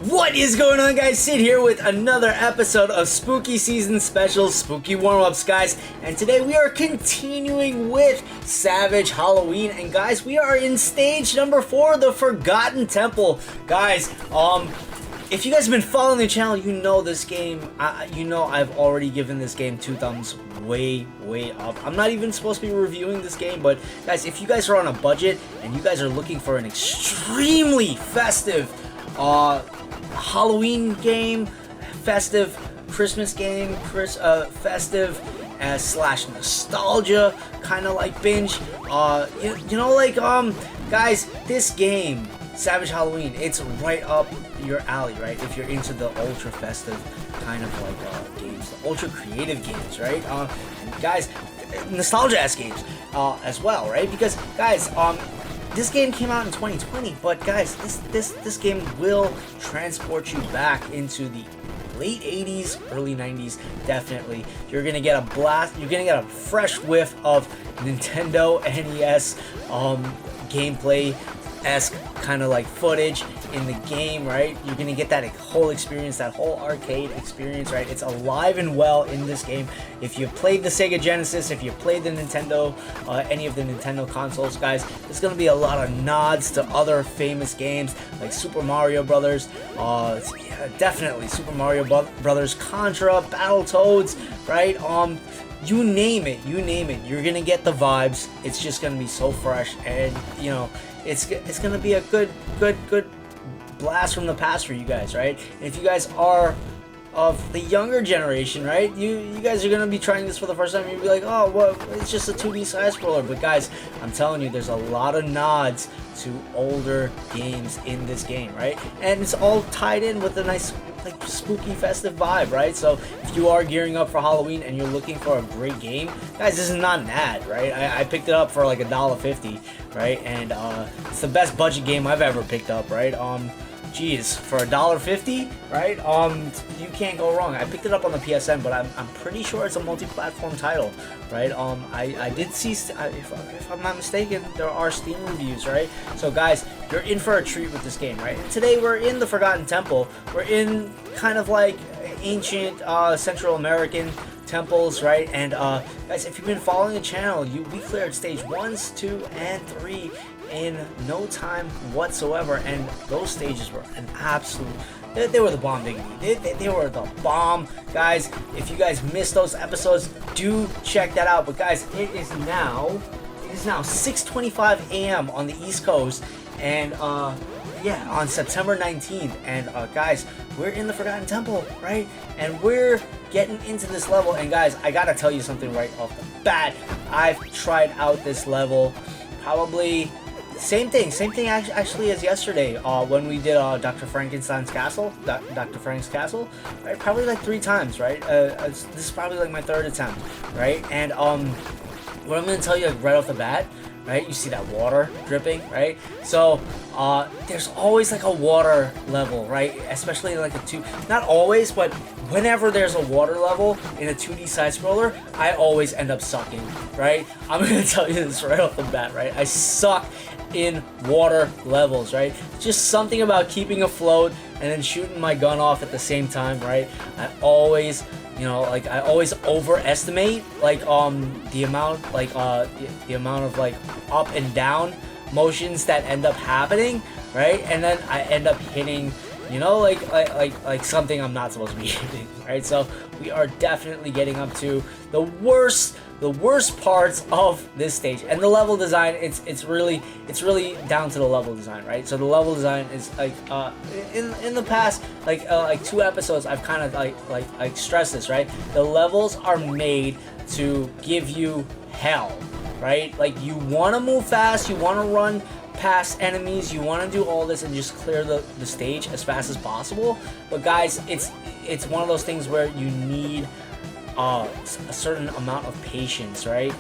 What is going on, guys? Sid here with another episode of Spooky Season Special Spooky Warm-Ups, guys. And today we are continuing with Savage Halloween. And guys, we are in stage number 4, the Forgotten Temple. Guys, if you guys have been following the channel, you know this game, you know I've already given this game 2 thumbs way up. I'm not even supposed to be reviewing this game, but guys, if you guys are on a budget and you guys are looking for an extremely festive Halloween game, festive Christmas game, festive slash nostalgia kind of like binge, you know, like guys, this game Savage Halloween, it's right up your alley, right? If you're into the ultra festive kind of like games, the ultra creative games, right? And guys, nostalgia-esque games as well, right? Because guys, this game came out in 2020, but guys, this game will transport you back into the late 80s, early 90s, definitely. You're gonna get a blast, you're gonna get a fresh whiff of Nintendo NES gameplay-esque kind of like footage in the game, right? You're gonna get that whole experience, that whole arcade experience, right? It's alive and well in this game. If you've played the Sega Genesis, if you've played the Nintendo, any of the Nintendo consoles, guys, there's gonna be a lot of nods to other famous games like Super Mario Brothers, yeah, definitely Super Mario Brothers, Contra, Battletoads, right? You name it, you're gonna get the vibes. It's just gonna be so fresh, and you know, it's gonna be a good blast from the past for you guys, right? And if you guys are of the younger generation, right, you guys are gonna be trying this for the first time. You'll be like, oh, well, it's just a 2D side scroller. But guys, I'm telling you, there's a lot of nods to older games in this game, right? And it's all tied in with a nice, like, spooky festive vibe, right? So if you are gearing up for Halloween and you're looking for a great game, guys, this is not an ad, right? I picked it up for like $1.50, right? And it's the best budget game I've ever picked up, right? Geez, for $1.50, right? You can't go wrong. I picked it up on the PSN, but I'm pretty sure it's a multi-platform title, right? I did see, if I'm not mistaken, there are Steam reviews, right? So guys, you're in for a treat with this game, right? And today we're in the Forgotten Temple. We're in kind of like ancient Central American temples, right? And guys, if you've been following the channel, we cleared stage 1, 2, and 3 in no time whatsoever, and those stages were an absolute, they were the bomb, diggity. They were the bomb, guys. If you guys missed those episodes, do check that out. But guys, it is now 6:25 a.m. on the East Coast, and yeah, on September 19th, and guys, we're in the Forgotten Temple, right? And we're getting into this level, and guys, I gotta tell you something right off the bat. I've tried out this level probably same thing actually as yesterday when we did Dr. Frankenstein's Castle, Dr. Frank's Castle, right? Probably like 3 times, right? This is probably like my 3rd attempt, right? And what I'm gonna tell you right off the bat, right? You see that water dripping, right? So there's always like a water level, right? Especially like not always, but whenever there's a water level in a 2D side scroller, I always end up sucking, right? I'm gonna tell you this right off the bat, right? I suck in water levels, right? Just something about keeping afloat and then shooting my gun off at the same time, right? I always, you know, like, I always overestimate like the amount the amount of like up and down motions that end up happening, right? And then I end up hitting, you know, like something I'm not supposed to be hitting, right? So we are definitely getting up to the worst parts of this stage. And the level design, it's really down to the level design, right? So the level design is like in the past like 2 episodes, I've kind of like stressed this, right? The levels are made to give you hell, right? Like, you want to move fast, you want to run past enemies, you want to do all this and just clear the stage as fast as possible. But guys, it's one of those things where you need a certain amount of patience, right?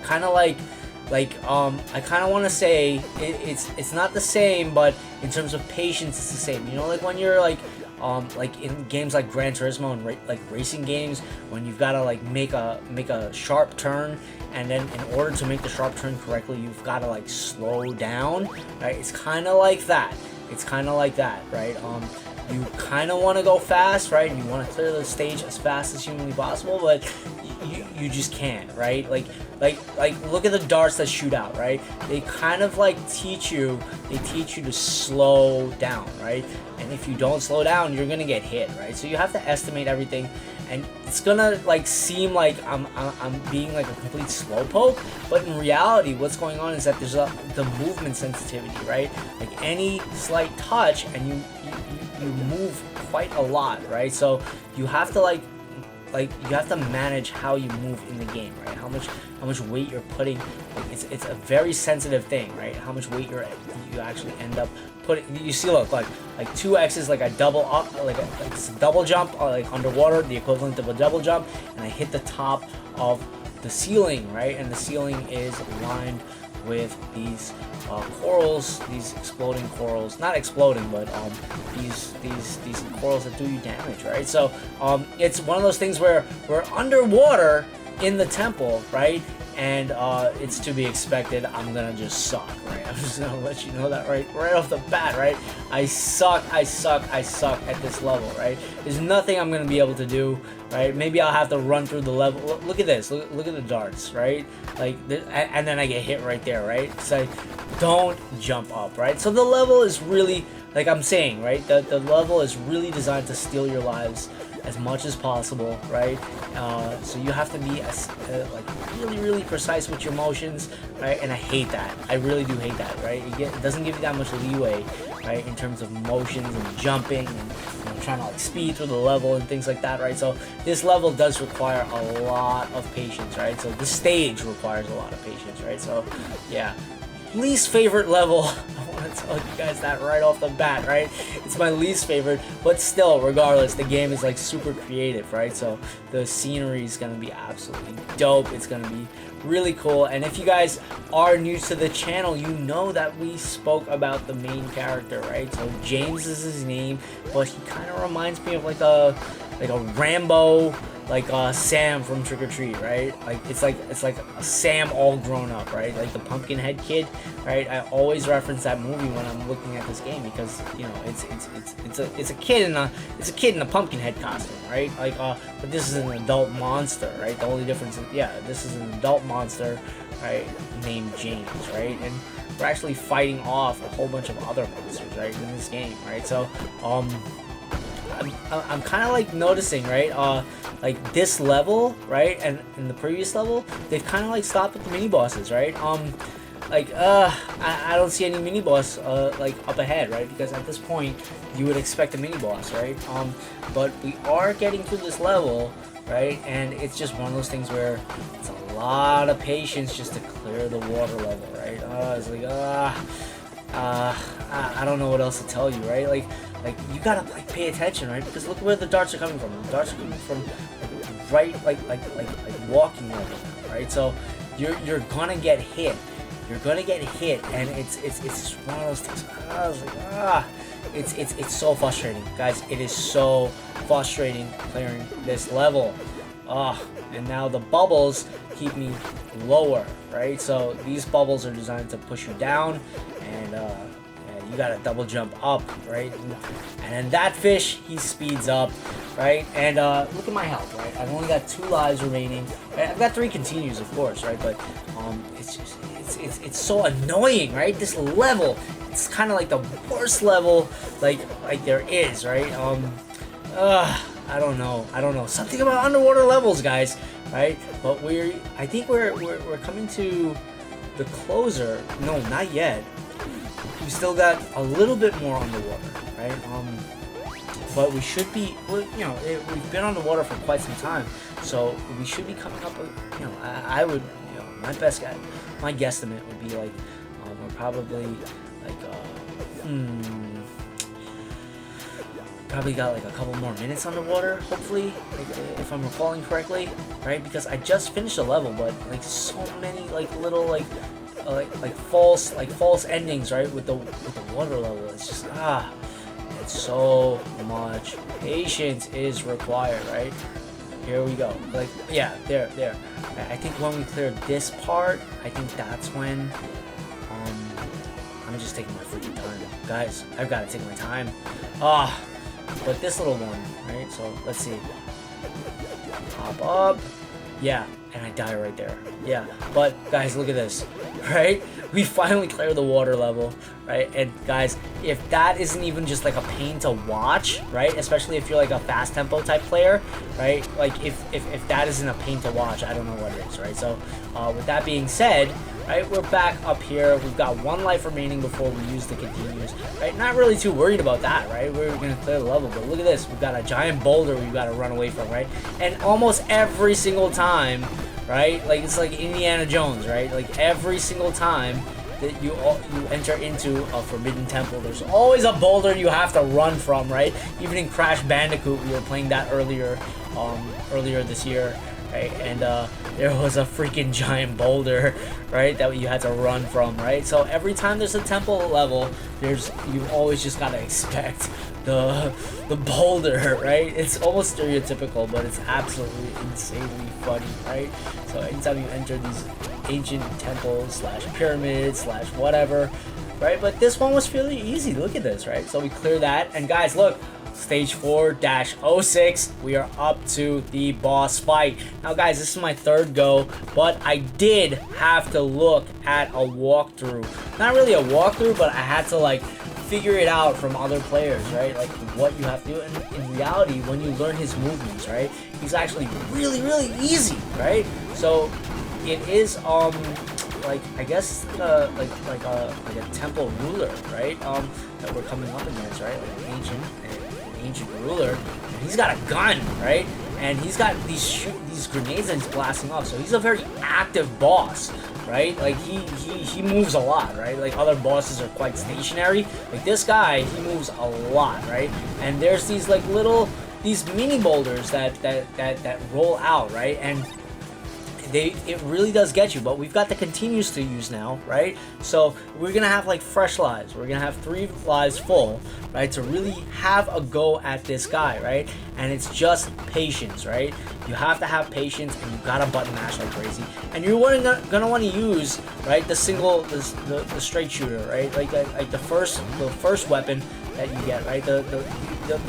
Kind of like I kind of want to say it's not the same, but in terms of patience, it's the same. You know, like when you're like in games like Gran Turismo and like racing games, when you've got to like make a sharp turn, and then in order to make the sharp turn correctly, you've got to like slow down, right? It's kind of like that. It's kind of like that, right? You kind of want to go fast, right? You want to clear the stage as fast as humanly possible, but you just can't, right? Like look at the darts that shoot out, right? They kind of like teach you to slow down, right? And if you don't slow down, you're gonna get hit, right? So you have to estimate everything, and it's gonna like seem like I'm being like a complete slowpoke, but in reality, what's going on is that there's the movement sensitivity, right? Like any slight touch, and you move quite a lot, right? So you have to like you have to manage how you move in the game, right? How much weight you're putting. Like it's a very sensitive thing, right? How much weight you actually end up putting. You see, look, like 2x is like a double up, it's a double jump, like underwater, the equivalent of a double jump, and I hit the top of the ceiling, right? And the ceiling is lined with these corals, these exploding corals, not exploding, but these corals that do you damage, right? So it's one of those things where we're underwater in the temple, right? And it's to be expected. I'm gonna just suck, right? I'm just gonna let you know that right off the bat, right? I suck at this level, right? There's nothing I'm gonna be able to do, right? Maybe I'll have to run through the level. Look at this. Look at the darts, right? Like, and then I get hit right there, right? So don't jump up, right? So the level is really, like I'm saying, right? The level is really designed to steal your lives as much as possible, right? So you have to be like really precise with your motions, right? And I hate that. I really do hate that, right? It doesn't give you that much leeway, right? In terms of motions and jumping and trying to like speed through the level and things like that, right? So this level does require a lot of patience, right? So the stage requires a lot of patience, right? So yeah. Least favorite level, I want to tell you guys that right off the bat, right? It's my least favorite, but still, regardless, the game is like super creative, right? So the scenery is going to be absolutely dope. It's going to be really cool. And if you guys are new to the channel, you know that we spoke about the main character, right? So James is his name, but he kind of reminds me of like a Rambo, like Sam from Trick or Treat, right? Like it's like a Sam all grown up, right? Like the Pumpkinhead Kid, right? I always reference that movie when I'm looking at this game because you know it's a kid in a Pumpkinhead costume, right? Like but this is an adult monster, right? The only difference is this is an adult monster, right? Named James, right? And we're actually fighting off a whole bunch of other monsters, right? In this game, right? So I'm kind of like noticing, right? Like this level, right, and in the previous level, they've kind of like stopped with the mini bosses, right? I don't see any mini boss like up ahead, right? Because at this point, you would expect a mini boss, right? But we are getting through this level, right? And it's just one of those things where it's a lot of patience just to clear the water level, right? It's like I don't know what else to tell you, right? Like you gotta like pay attention, right? Because look where the darts are coming from. The darts are coming from right like walking level, right? So you're gonna get hit. You're gonna get hit, and it's just one of those things. I was like, it's so frustrating, guys. It is so frustrating clearing this level. And now the bubbles keep me lower, right? So these bubbles are designed to push you down, and you gotta double jump up, right? And then that fish, he speeds up, right? And look at my health, right? I've only got 2 lives remaining. Right? I've got 3 continues, of course, right? But it's just it's so annoying, right? This level, it's kind of like the worst level like there is, right? I don't know. Something about underwater levels, guys, right? But I think we're coming to the closer. No, not yet. We still got a little bit more underwater, right? But we should be, well, you know, we've been underwater for quite some time, so we should be coming up with, you know, I would, you know, my guesstimate would be like, we're probably like, probably got like a couple more minutes underwater, hopefully, like, if I'm recalling correctly, right? Because I just finished a level, but like so many like little like false endings, right? With the water level, it's just it's so much patience is required, right? Here we go. Like, yeah, there. I think when we clear this part, I think that's when just taking my freaking time. Guys, I've got to take my time. Ah, but this little one, right? So let's see. Hop up. Yeah, and I die right there. Yeah, but guys, look at this, right? We finally cleared the water level, right? And guys, if that isn't even just like a pain to watch, right? Especially if you're like a fast tempo type player, right? Like if that isn't a pain to watch, I don't know what it is, right? So with that being said, right, we're back up here. We've got 1 life remaining before we use the continues, right? Not really too worried about that, right? We're gonna clear the level, but look at this. We've got a giant boulder we've got to run away from, right? And almost every single time, right? Like it's like Indiana Jones, right? Like every single time that you enter into a forbidden temple, there's always a boulder you have to run from, right? Even in Crash Bandicoot, we were playing that earlier this year, right? And there was a freaking giant boulder, right, that you had to run from, right? So every time there's a temple level, you always just gotta expect the boulder, right? It's almost stereotypical, but it's absolutely insanely funny, right? So anytime you enter these ancient temples slash pyramids slash whatever, right? But this one was fairly easy. Look at this, right? So we clear that, and guys, look. Stage 4-06, we are up to the boss fight. Now guys, this is my 3rd go, but I did have to look at a walkthrough. Not really a walkthrough, but I had to like figure it out from other players, right? Like what you have to do. And in reality, when you learn his movements, right, he's actually really, really easy, right? So it is like I guess like a temple ruler, right? That we're coming up against, right? Like an ancient ruler, and he's got a gun, right? And he's got these grenades that he's blasting off. So he's a very active boss, right? Like he moves a lot, right? Like other bosses are quite stationary. Like this guy, he moves a lot, right? And there's these like these mini boulders that roll out, right? And it really does get you, but we've got the continues to use now, right? So we're gonna have like fresh lives. We're gonna have 3 lives full, right? To really have a go at this guy, right? And it's just patience, right? You have to have patience, and you gotta button mash like crazy. And you're gonna want to use, right, the straight shooter, right? Like the first weapon that you get, right? The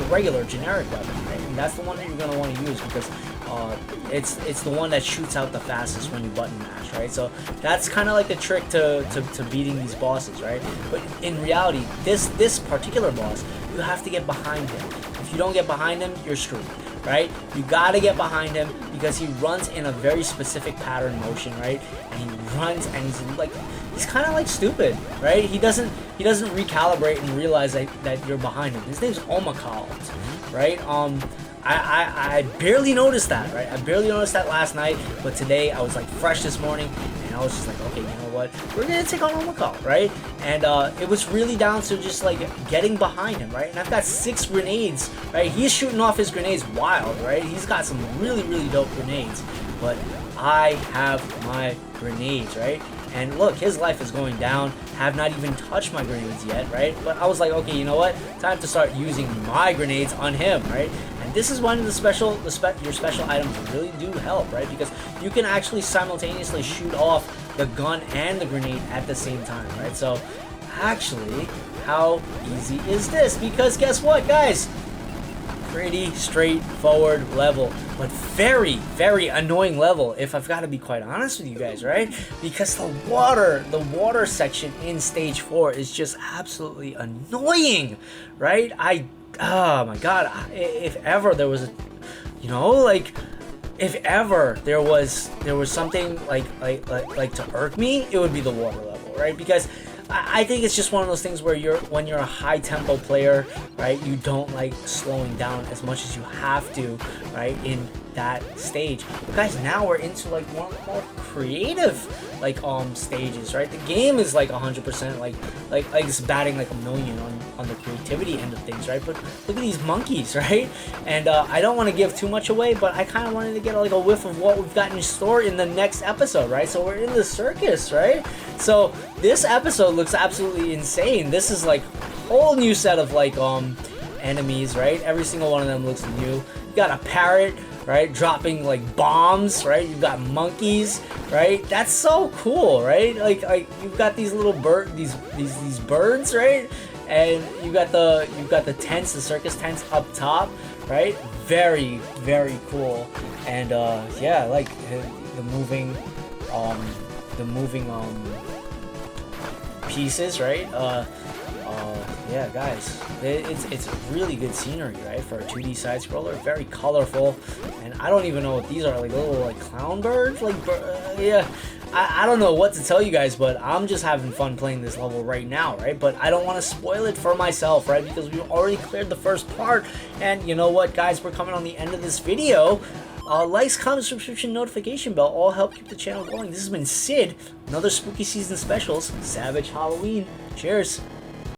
regular generic weapon, right? And that's the one that you're gonna want to use because it's the one that shoots out the fastest when you button mash, right? So that's kind of like the trick to beating these bosses, right? But in reality, this particular boss, you have to get behind him. If you don't get behind him, you're screwed, right? You gotta get behind him because he runs in a very specific pattern motion, right? And he runs and he's kind of like stupid, right? He doesn't recalibrate and realize that you're behind him. His name's Omakal, right? I barely noticed that, right? I barely noticed that last night, but today I was like fresh this morning, and I was just like, okay, you know what? We're gonna take on Omakal, right? And it was really down to just like getting behind him, right? And I've got 6 grenades, right? He's shooting off his grenades wild, right? He's got some really, really dope grenades, but I have my grenades, right? And look, his life is going down. Have not even touched my grenades yet, right? But I was like, okay, you know what? Time to start using my grenades on him, right? And this is when your special items really do help, right? Because you can actually simultaneously shoot off the gun and the grenade at the same time, right? So actually, how easy is this? Because guess what, guys? Pretty straightforward level, but very, very annoying level, if I've got to be quite honest with you guys, right? Because the water section in stage 4 is just absolutely annoying, right? Oh my god, if ever there was if ever there was something like to irk me, it would be the water level, right? Because I think it's just one of those things where when you're a high tempo player, right, you don't like slowing down as much as you have to, right, in that stage. But guys, now we're into like one of the more creative stages, right? The game is like 100% like it's batting like a million on the creativity end of things, right? But look at these monkeys, right? And I don't want to give too much away, but I kind of wanted to get like a whiff of what we've got in store in the next episode, right? So we're in the circus, right? So this episode looks absolutely insane. This is like a whole new set of like enemies, right? Every single one of them looks new. You got a parrot, right? Dropping like bombs, right? You've got monkeys, right? That's so cool, right? Like you've got these little these birds, right? And you've got the tents, the circus tents up top, right? Very, very cool. And yeah, like the moving pieces, right? Yeah, guys, it's really good scenery, right? For a 2D side scroller, very colorful, and I don't even know what these are, like little like clown birds, like yeah. I don't know what to tell you guys, but I'm just having fun playing this level right now, right? But I don't want to spoil it for myself, right? Because we've already cleared the first part, and you know what, guys? We're coming on the end of this video. Likes, comments, subscription, notification bell all help keep the channel going. This has been Sid, another Spooky Season Specials, Savage Halloween. Cheers.